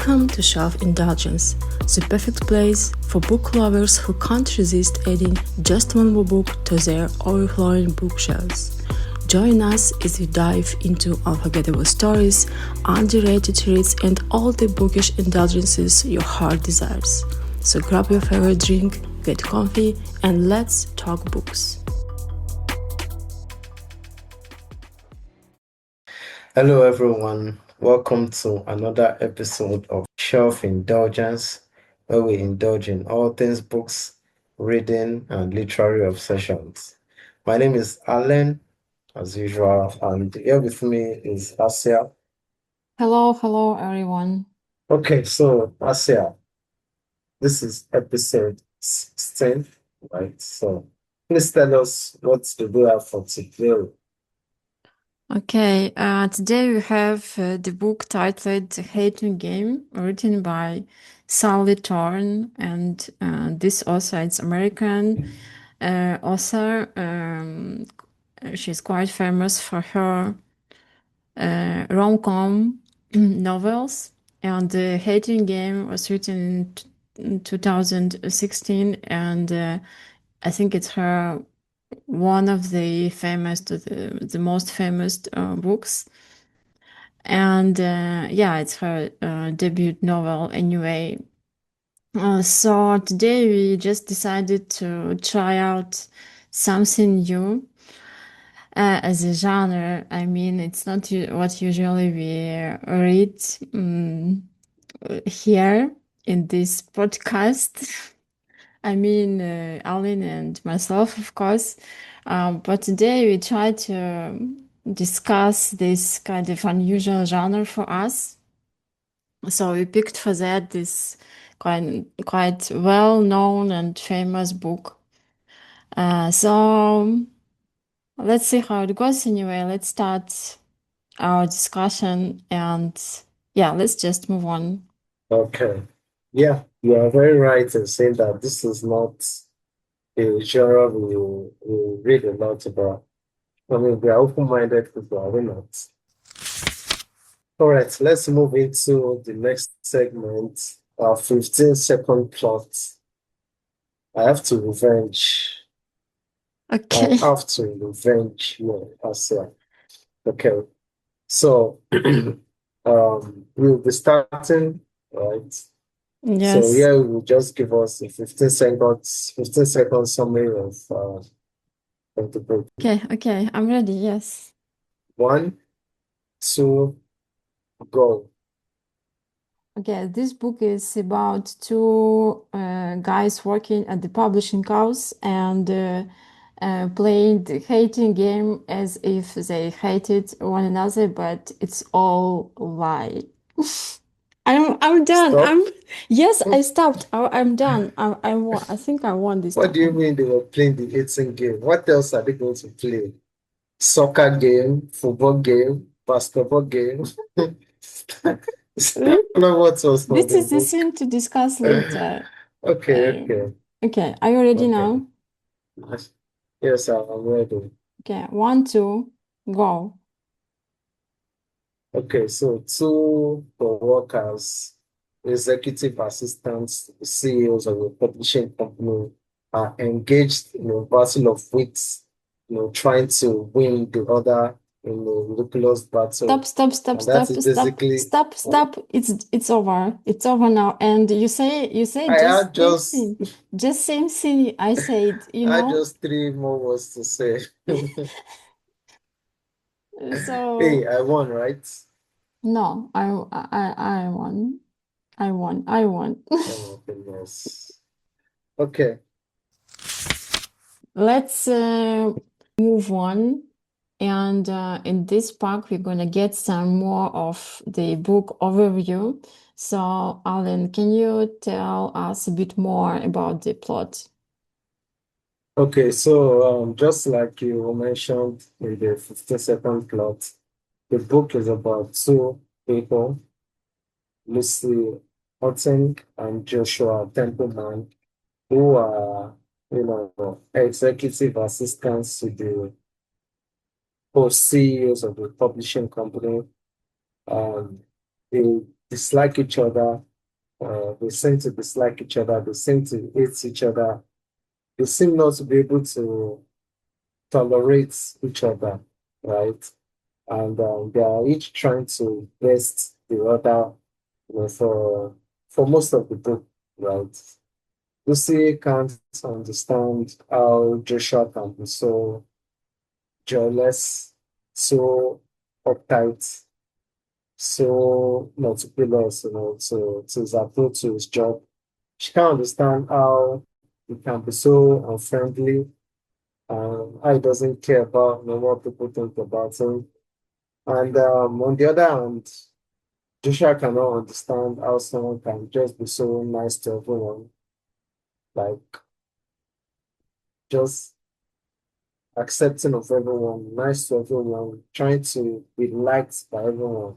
Welcome to Shelf Indulgence, the perfect place for book lovers who can't resist adding just one more book to their overflowing bookshelves. Join us as we dive into unforgettable stories, underrated reads, and all the bookish indulgences your heart desires. So grab your favorite drink, get comfy, and let's talk books. Hello, everyone. Welcome to another episode of Shelf Indulgence, where we indulge in all things books, reading, and literary obsessions. My name is Alan, as usual, and here with me is Asia. Hello, everyone. Okay, so Asia, this is episode 16, right? So please tell us what do we have for today. Okay, today we have the book titled The Hating Game, written by Sally Thorne, and this author is American author. She's quite famous for her rom-com novels, and The Hating Game was written in 2016, and I think it's her one of the most famous books. And yeah, it's her debut novel anyway. So today we just decided to try out something new as a genre. I mean, it's not what usually we read here in this podcast. I mean, Aline and myself, of course. But today we try to discuss this kind of unusual genre for us. So we picked for that this quite well-known and famous book. So let's see how it goes anyway. Let's start our discussion and yeah, let's just move on. Okay. Yeah, you are very right in saying that this is not a genre we read a lot about. I mean, we are open-minded people, are we not? All right, let's move into the next segment, our 15-second plot. I have to revenge. Okay. I have to revenge you, Asia. Okay, so we'll be starting, right? So Yes. here we'll just give us a 15 second summary of the book. Okay, I'm ready. Yes. 1, 2, go. Okay, this book is about two guys working at the publishing house and playing the hating game as if they hated one another, but it's all lie. I'm done. Stop. Yes, I stopped. I'm done. I won. I think I won this What do you time. mean they were playing the 18 game? What else are they going to play? Soccer game, football game, basketball game? I don't know what else for This the is the book. thing to discuss later. Okay, okay, Okay, are you ready okay. now? Yes, I'm ready. Okay, 1, 2, go. Okay, so two co-workers, executive assistants, CEOs of a publishing company are engaged in a battle of wits, trying to win the other in a ridiculous battle. Stop, And that is basically, stop. It's over. It's over now. And you say I just had same just thing. Just same thing I said, I had just three more words to say. Hey, So I won, right? no, I won. I won. Oh my goodness. Okay. Let's move on. And in this part, we're going to get some more of the book overview. So, Alan, can you tell us a bit more about the plot? Okay, so just like you mentioned in the 15-second plot, the book is about two people, Lucy Hutton and Joshua Templeman, who are, executive assistants to the co-CEOs of the publishing company. Um, they dislike each other. They seem to dislike each other. They seem to hate each other. They seem not to be able to tolerate each other, right? And they are each trying to best the other, for most of the book, right? Lucy can't understand how Joshua can be so jealous, so uptight, so meticulous, to his approach to his job. She can't understand how he can be so unfriendly, how he doesn't care about what people think about him. And on the other hand, Joshua cannot understand how someone can just be so nice to everyone, like just accepting of everyone, nice to everyone, trying to be liked by everyone.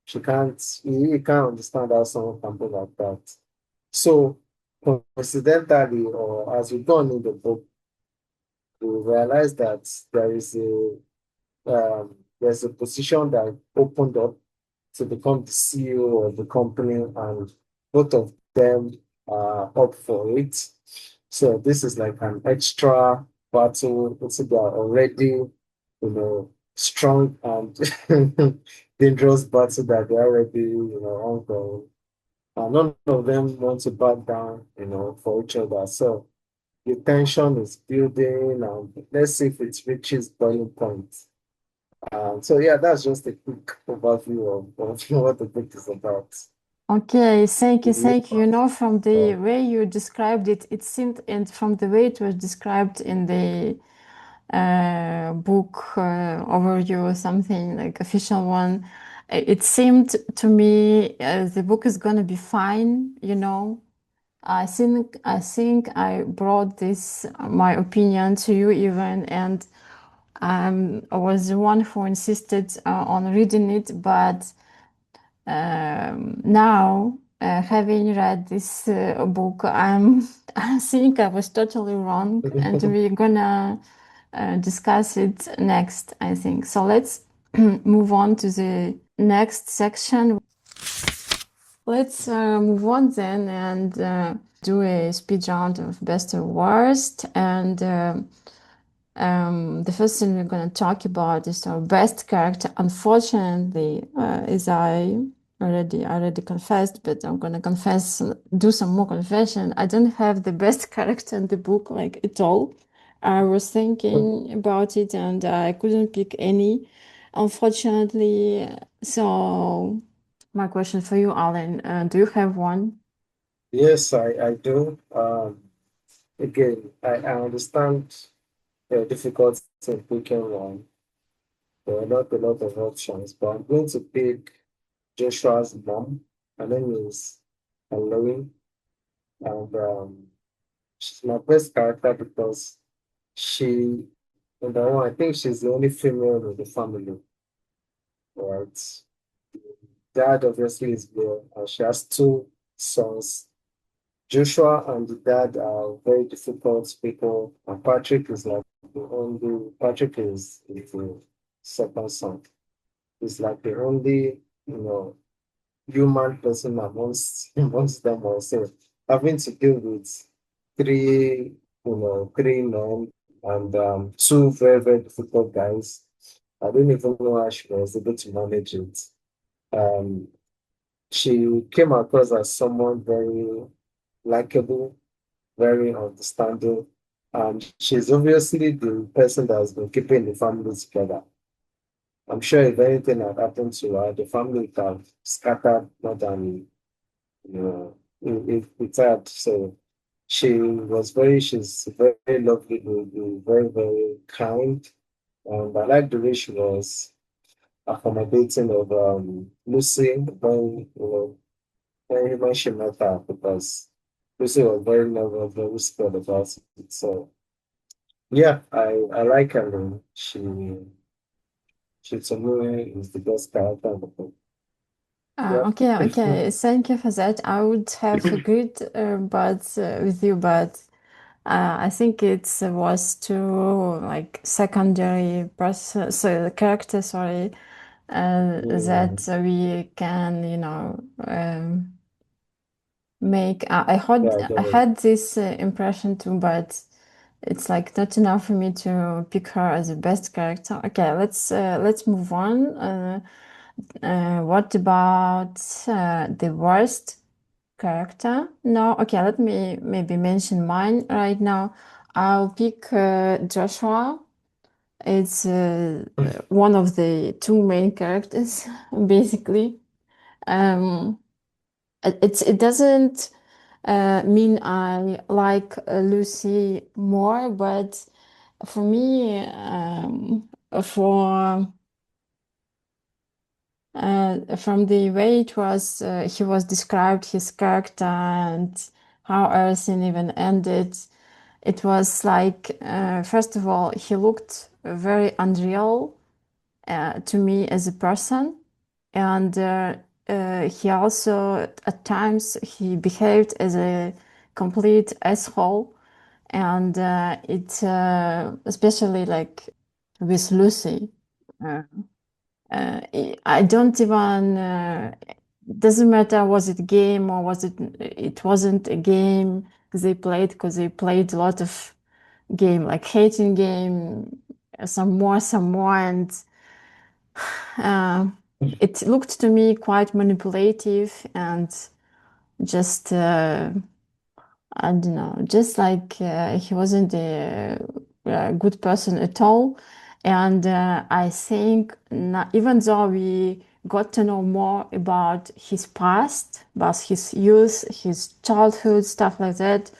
He can't understand how someone can be like that. So, coincidentally, or as we go on in the book, we realize that there's a position that opened up to become the CEO of the company, and both of them are up for it. So this is like an extra battle. They are already, strong and dangerous battle that they already, ongoing. And none of them want to back down, for each other. So the tension is building, and let's see if it reaches boiling point. So yeah, that's just a quick overview of what the book is about. Okay, thank you, Yeah. thank you. You know, from the Uh, way you described it, it seemed, and from the way it was described in the book overview or something like official one, it seemed to me the book is gonna be fine. You know, I brought this my opinion to you even, and I was the one who insisted on reading it, but now, having read this book, I think I was totally wrong, and we're gonna discuss it next, I think. So let's move on to the next section. Let's move on then and do a speed round of best or worst. And the first thing we're going to talk about is our best character. Unfortunately, as I already confessed, but I'm going to confess, do some more confession. I don't have the best character in the book, like at all. I was thinking about it and I couldn't pick any, unfortunately. So, my question for you, Alan, do you have one? yes, I do. Again, I understand the difficulty in picking one. There are not a lot of options, but I'm going to pick Joshua's mom. Her name is Halloween, and she's my best character because she, number one, I think she's the only female in the family, right? Dad obviously is male, and she has two sons. Joshua and the dad are very difficult people, and Patrick is the second son. He's like the only, you know, human person amongst them also. Having to deal with three men and two very, very difficult guys. I don't even know how she was able to manage it. Um, she came across as someone very likable, very understanding. And she's obviously the person that has been keeping the family together. I'm sure if anything had happened to her, the family would have scattered more than if it had. So she's very lovely, very, very kind. And I like the way she was accommodating of Lucy when she met her because Lucy was very nervous, very scared about it. So yeah, I like her. Man. She to me is the best character in the book. Yeah. Okay, okay. Thank you for that. I would have agreed, but with you, but I think it was too like secondary person, so the character, sorry, Mm, that we can, make. yeah, I I get it. had this impression too, but it's like not enough for me to pick her as the best character. Okay, let's move on. What about the worst character? No, okay, let me maybe mention mine right now. I'll pick Joshua. It's one of the two main characters, basically. Um, it doesn't mean I like Lucy more, but for me, for from the way it was he was described, his character and how everything even ended, it was like first of all he looked very unreal to me as a person, and he also at times he behaved as a complete asshole, and it especially like with Lucy. Uh, I don't even doesn't matter was it a game or was it wasn't a game they played, because they played a lot of game like hating game, some more, and uh, it looked to me quite manipulative and just I don't know, just like he wasn't a good person at all. And I think not, even though we got to know more about his past, about his youth, his childhood, stuff like that,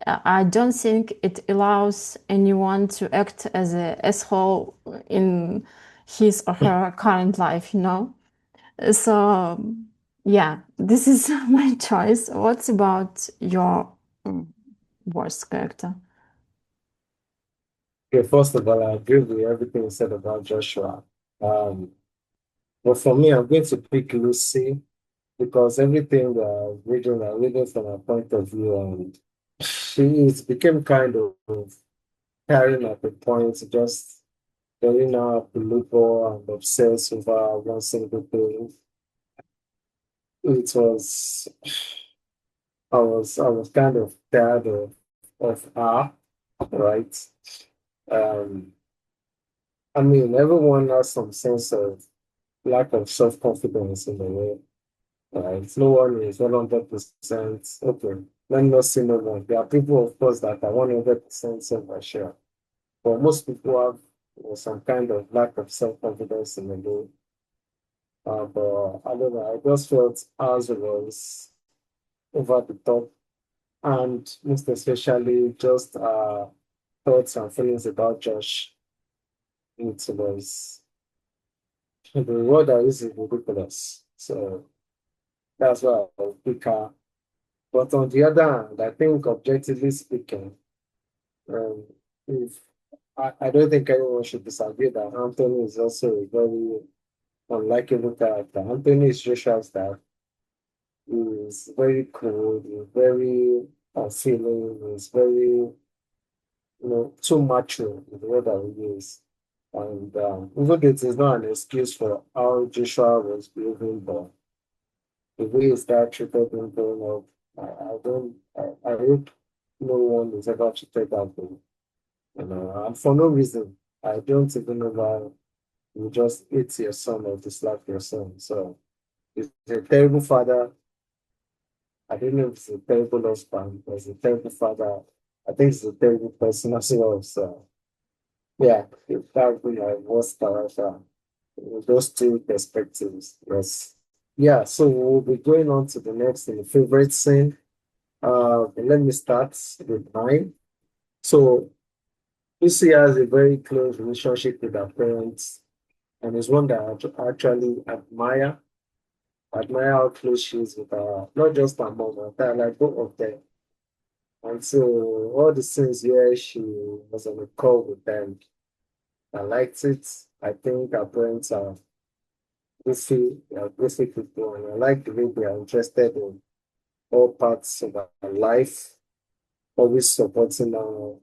I don't think it allows anyone to act as an asshole in his or her current life, you know? So, yeah, this is my choice. What's about your mm, worst character? Okay, first of all, I agree with everything you said about Joshua. Um, but for me, I'm going to pick Lucy because everything I reading from her point of view, and became kind of tiring at the point, just very now believer and obsessed over one single thing. It was, I was kind of tired of her, right? Um, I mean, everyone has some sense of lack of self-confidence in the way, right? No one is 100% okay. Let me not say no one. There are people, of course, that are 100% self-assured, but most people have some kind of lack of self-confidence in the way. But I don't know, I just felt ours was over the top, and most especially just thoughts and feelings about Josh. It was the word I use is ridiculous. So that's why I'll pick her. But on the other hand, I think objectively speaking, um, if I don't think anyone should disagree that Anthony is also a very unlikable character. Anthony is Joshua's dad. He's very cool, he's very unfeeling, he's very, too macho is the word that we use. And even though it is not an excuse for how Joshua was behaving, but the way his dad treated him growing up, I don't, I hope no one is ever treated that way. And for no reason, I don't even know why you just hate your son or dislike your son. So he's a terrible father. I don't know if he's a terrible husband, but he's a terrible father. I think he's a terrible person as well. So yeah, that would be my worst character. Those two perspectives. Yes. Yeah, so we'll be going on to the next thing, favorite scene. Let me start with mine. So Lucy has a very close relationship with her parents, and is one that I actually admire. Admire how close she is with her, not just her mom, but like both of them. And so all the scenes where she was on a call with them, I liked it. I think our parents are goofy people, and I like the way they are interested in all parts of our life, always supporting her,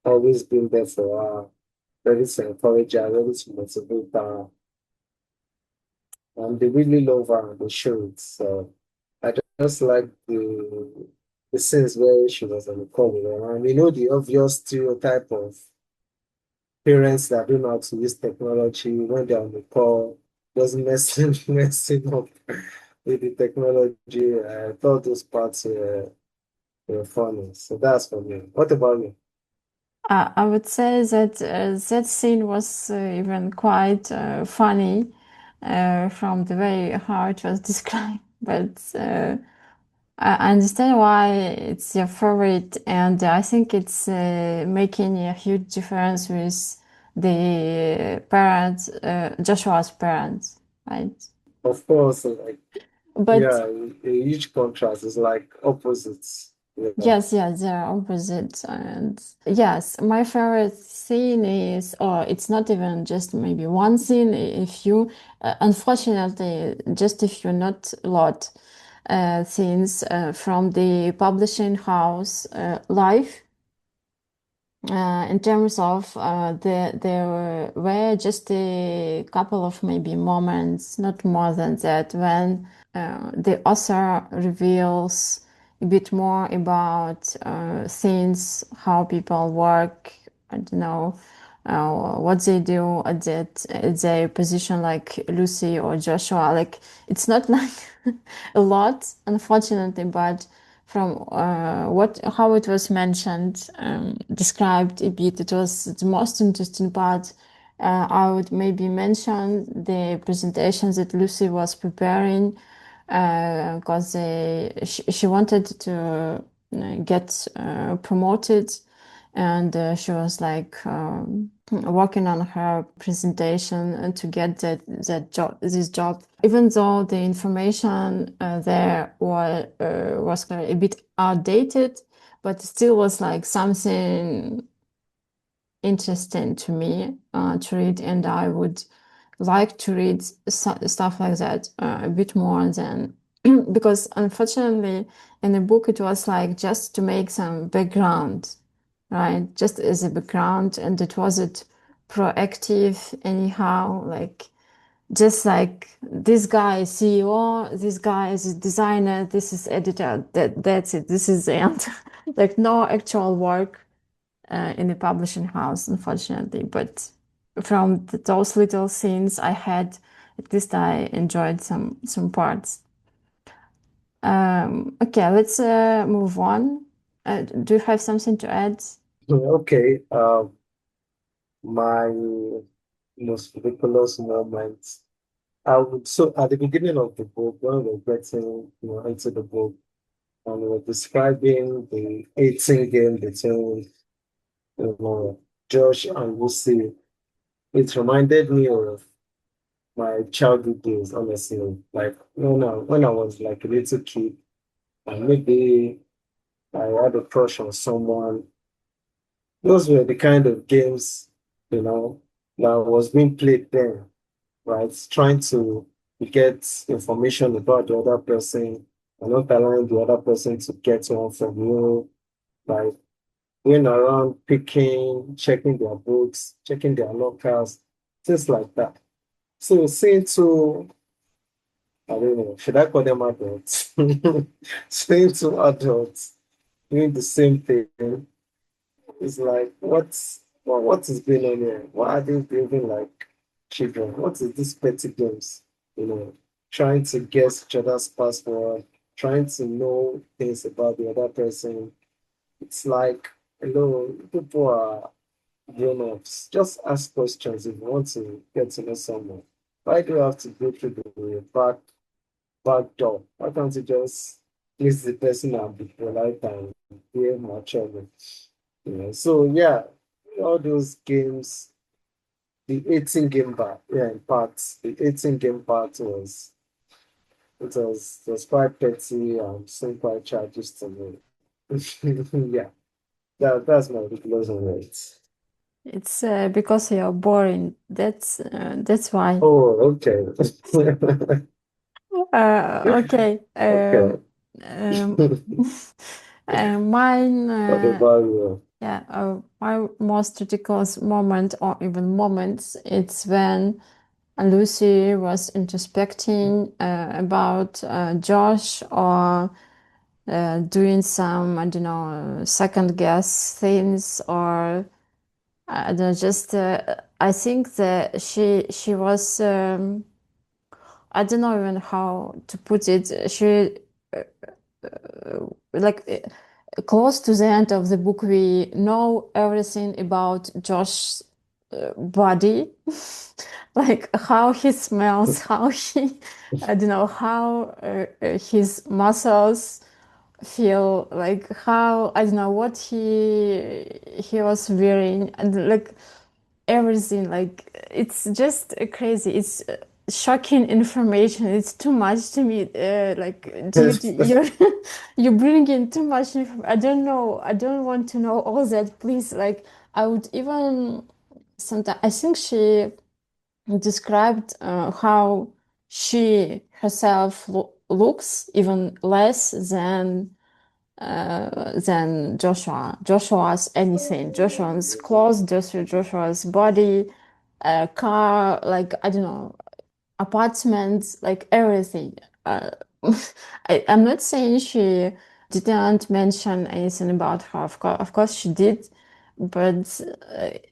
always being there for her, ready to encourage her, ready to motivate her, and they really love her and they show it. So I just like the scenes where she was on the call with her. And you know the obvious stereotype of parents that don't know how to use technology when they're on the call, just messing up with the technology. I thought those parts were funny. So that's for me. What about you? I would say that that scene was even quite funny from the way how it was described. But I understand why it's your favorite, and I think it's making a huge difference with the parents, Joshua's parents, right? Of course, like But yeah, a huge contrast is like opposites. Yeah. yes, yes, they're opposite. And yes, my favorite scene is, or it's not even just maybe one scene, if you, unfortunately, just if you not a lot scenes from the publishing house life. In terms of there were just a couple of maybe moments, not more than that, when the author reveals a bit more about things, how people work, I don't know, what they do at their position, like Lucy or Joshua. Like it's not like a lot, unfortunately, but from what how it was mentioned, described a bit, it was the most interesting part. I would maybe mention the presentations that Lucy was preparing because she wanted to get promoted, and she was like working on her presentation to get that job, this job. Even though the information there was a bit outdated, but still was like something interesting to me to read, and I would like to read stuff like that a bit more than because unfortunately in the book it was like just to make some background, right? Just as a background, and it wasn't proactive anyhow. Like just like this guy is CEO, this guy is a designer, this is editor. That's it. This is the end. Like no actual work in the publishing house, unfortunately. But from those little scenes I had, at least I enjoyed some parts. Okay, let's move on. Do you have something to add? Okay. My most ridiculous moments. I would so at the beginning of the book, when we're getting into the book and we're describing the 18 game between you know Josh and Lucy, it reminded me of my childhood days, honestly. Like when I was like a little kid and maybe I had a crush on someone. Those were the kind of games, you know, that was being played then, right? Trying to get information about the other person and not allowing the other person to get one from you, like going around picking, checking their books, checking their lockers, things like that. So seeing two, I don't know, should I call them adults? Seeing two adults doing the same thing is like, what is going on here? Why are they behaving like children? What is this petty games? Trying to guess each other's password, trying to know things about the other person. It's like, people are grown-ups. Just ask questions if you want to get to know someone. Why do you have to go through the back door? Why can't you just please the person and be polite and behave maturely? So yeah, all those games, the 18 game part, yeah, in parts, the 18 game part was quite petty and some quite childish to me. Yeah, that's my closing words. It's because you're boring. That's why. Oh, okay. Okay. Okay. Um, mine. What about you? Yeah, my most ridiculous moment, or even moments, it's when Lucy was introspecting about Josh, or doing some, I don't know, second guess things, or I don't know, just I think that she was I don't know even how to put it. She like close to the end of the book, we know everything about Josh's body, like how he smells, how he, I don't know, how his muscles feel, like how, I don't know, what he was wearing, and like everything, like it's just crazy. It's shocking information. It's too much to me. Like, dude, Yes. you bring in too much information. I don't know. I don't want to know all that. Please, like, I would even sometimes. I think she described how she herself looks even less than Joshua. Joshua's anything. Joshua's clothes, Joshua's body, car, like I don't know, apartments, like everything. Uh, I'm not saying she didn't mention anything about her. Of course she did, but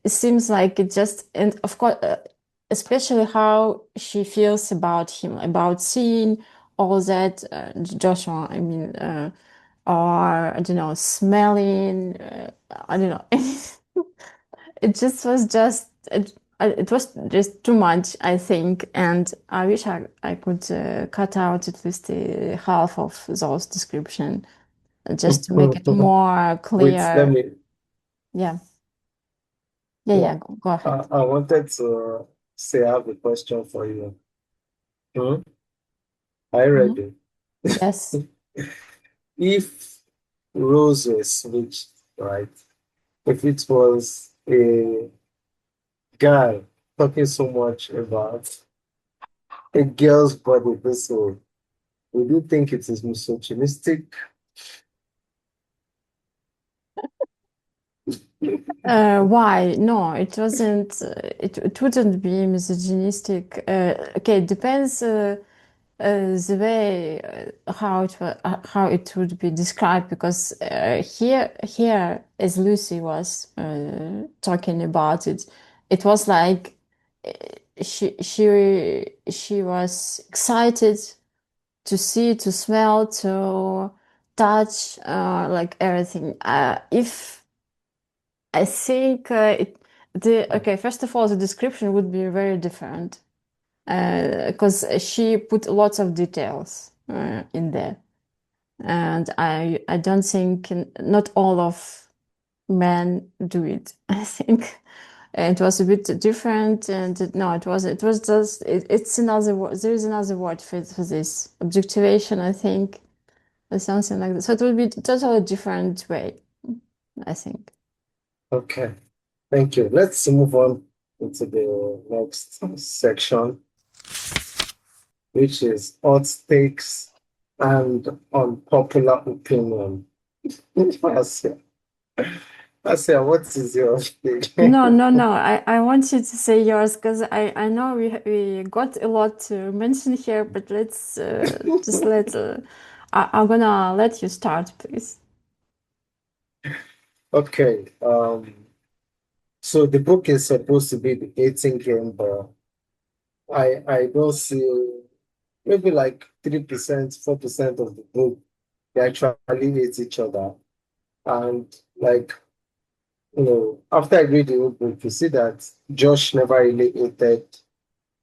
it seems like it just, and of course, especially how she feels about him, about seeing all that Joshua. I mean, or I don't know, smelling. I don't know. It just was just it was just too much, I think, and I wish I could cut out at least half of those description just to make it more Wait, let clear. me. Yeah, yeah, Yeah. yeah. Go ahead. I wanted to say I have a question for you. Hmm? Are you Mhm. ready? Yes. If roles were switched, right? If it was a guy talking so much about a girl's body this way, would you think it is misogynistic? Why? No, it wasn't. It wouldn't be misogynistic. Okay, it depends. The way how it would be described, because here as Lucy was talking about it, it was like uh, she was excited to see, to smell, to touch, like everything. If I think the okay, first of all, the description would be very different because she put lots of details in there, and I don't think not all of men do it. I think it was a bit different, and no, it was just it's another word. There is another word for this objectivation, I think, or something like that. So it would be totally different way, I think. Okay, thank you. Let's move on into the next section, which is hot takes and unpopular opinion. Asia, Asia, what is your take? No, no, no. I want you to say yours because I know we got a lot to mention here, but let's just let I'm gonna let you start, please. Okay, so the book is supposed to be the 18 game, but I don't see maybe like 3%, 4% of the book they actually hate each other. And like, after I read the whole book, you see that Josh never really hated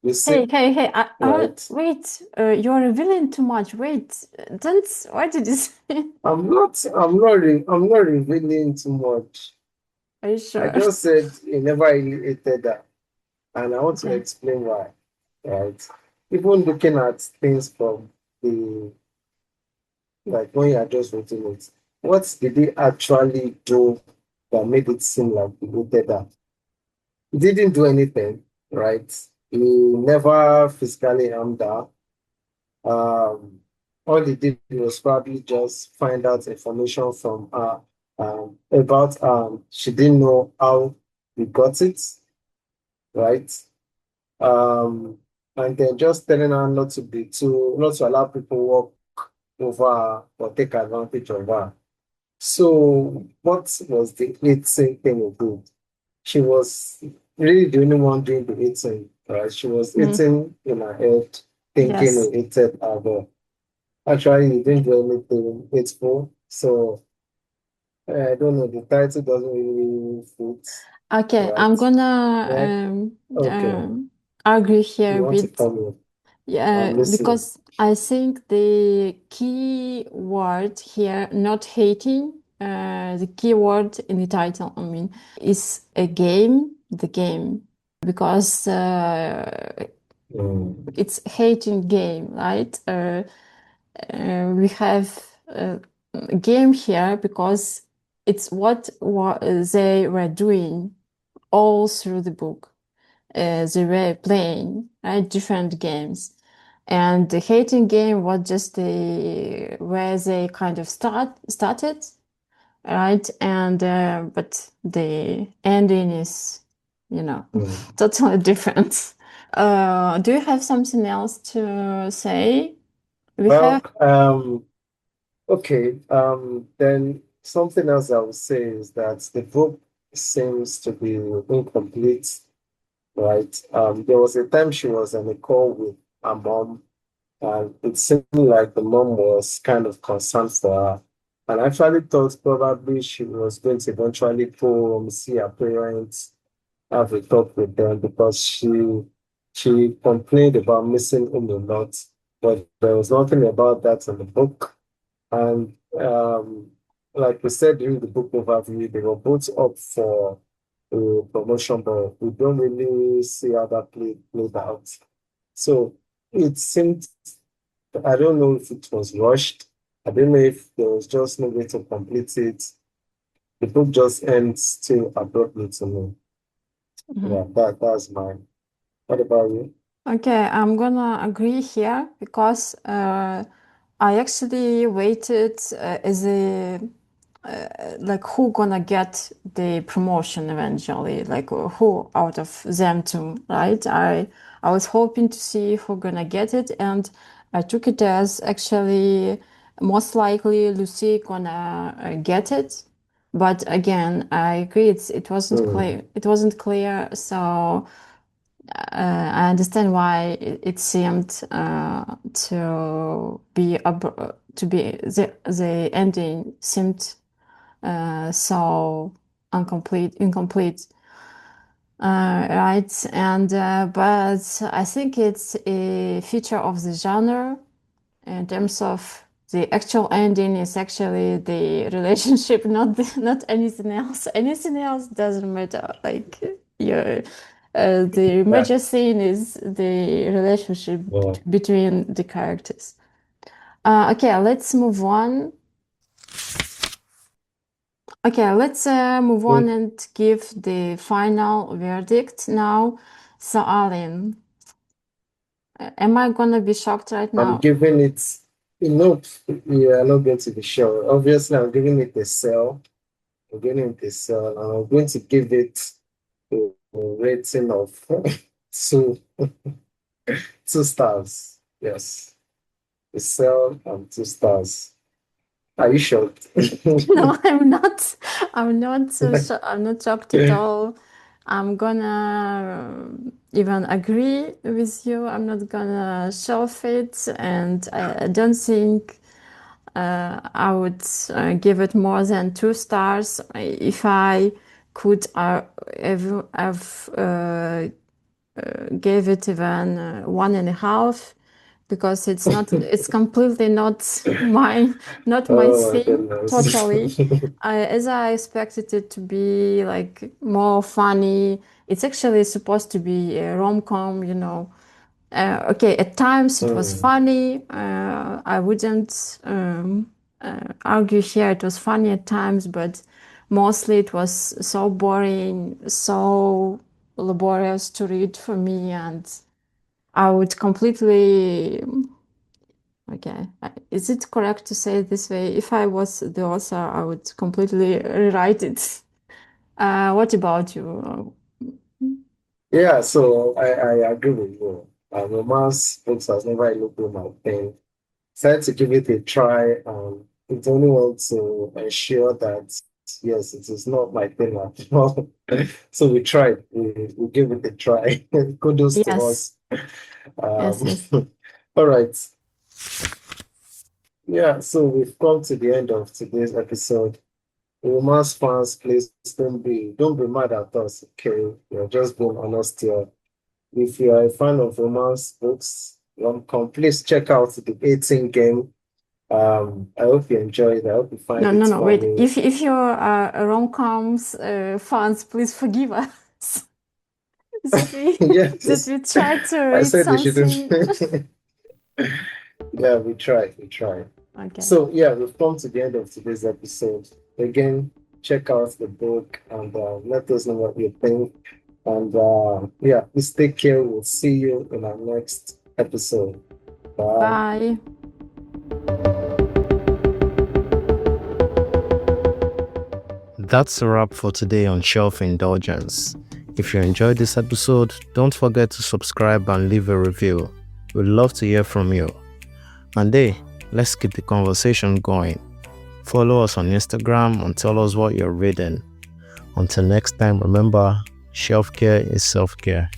Lucy, Hey, hey, hey! right? Wait. You're revealing too much. Wait, don't. Why did you say? I'm not revealing too much. Are you I sure? just said he never really hated her, and I want to Okay. explain why, right? Even looking at things from the like when you are just reading it, what did he actually do that made it seem like he hated her? He didn't do anything, right? He never physically harmed her. Um, all he did was probably just find out information from her about she didn't know how we got it, right? Um, and then just telling her not to allow people walk over her or take advantage of her. So what was the eating thing we did? She was really the only one doing the eating, right? She was Mm, eating in her head, thinking yes. he ate her, but actually he didn't do anything hateful. So I don't know, the title doesn't really fit, Okay, I'm right? gonna Yeah, okay. argue You here want to with, come in? yeah, I'm listening. because I think the key word here, not hating, the key word in the title, I mean, is a game, the game, because Mm, it's hating game, right? We have a game here because it's what they were doing all through the book. They were playing, right, different games. And the hating game was just where they kind of started, right? And but the ending is, you know, mm. totally different. Do you have something else to say? We have. Well, okay. Then something else I would say is that the book seems to be incomplete, right? There was a time she was on a call with her mom, and it seemed like the mom was kind of concerned for her. And I actually thought probably she was going to eventually go home, see her parents, have a talk with them because she complained about missing him a lot, but there was nothing about that in the book. And like we said during the book overview, they were both up for a promotion, but we don't really see how that played out. So it seemed, I don't know if it was rushed. I don't know if there was just no way to complete it. The book just ends too abruptly to me. Mhm. Yeah, that's mine. What about you? Okay, I'm gonna agree here because I actually waited as a like who gonna get the promotion eventually, like who out of them two, right? I was hoping to see who gonna get it, and I took it as actually most likely Lucy gonna get it. But again, I agree it wasn't Hmm. clear. It wasn't clear, so I understand why it seemed to be the ending seemed so incomplete, right? And but I think it's a feature of the genre in terms of the actual ending is actually the relationship, not anything else. Anything else doesn't matter. Like you the Yeah, major thing is the relationship yeah. between the characters. Okay, let's move on. Okay, let's move on Mm, and give the final verdict now. So, Aline, am I gonna be shocked right I'm now? giving it, you're not going to be sure. Obviously, I'm giving it a sell. I'm giving it a sell, and I'm going to give it a rating of two, 2 stars. Yes, a sell and 2 stars. Are you shocked? No, I'm not. I'm not. I'm not shocked at all. I'm gonna even agree with you. I'm not gonna shelf it, and I don't think I would give it more than 2 stars. If I could have gave it even 1.5 because it's completely not my Oh my thing goodness. totally. As I expected it to be like more funny. It's actually supposed to be a rom-com, you know. Okay, at times it was Hmm. funny. I wouldn't argue here it was funny at times, but mostly it was so boring, so laborious to read for me, and I would completely Okay. Is it correct to say it this way? If I was the author, I would completely rewrite it. What about you? Yeah, so I agree with you. Romance books has never really been my thing. Decided to give it a try. It only want to ensure that yes, it is not my thing at all. So we tried. We gave it a try. Kudos to Yes, us. yes, yes. All right. Yeah, so we've come to the end of today's episode. Romance fans, please don't be mad at us, okay? We're just being honest here. If you are a fan of romance books, rom-com, please check out the 18 game. I hope you enjoy it. I hope you find No, it no, no. Wait. funny. If you're rom-coms fans, please forgive us that we that Yes, we tried to I read said they shouldn't. something. Yeah, we try, we try. Okay. So yeah, we've come to the end of today's episode. Again, check out the book and let us know what you think. And yeah, please take care. We'll see you in our next episode. Bye. Bye. That's a wrap for today on Shelf Indulgence. If you enjoyed this episode, don't forget to subscribe and leave a review. We'd love to hear from you. And hey, let's keep the conversation going. Follow us on Instagram and tell us what you're reading. Until next time, remember, shelf care is self-care.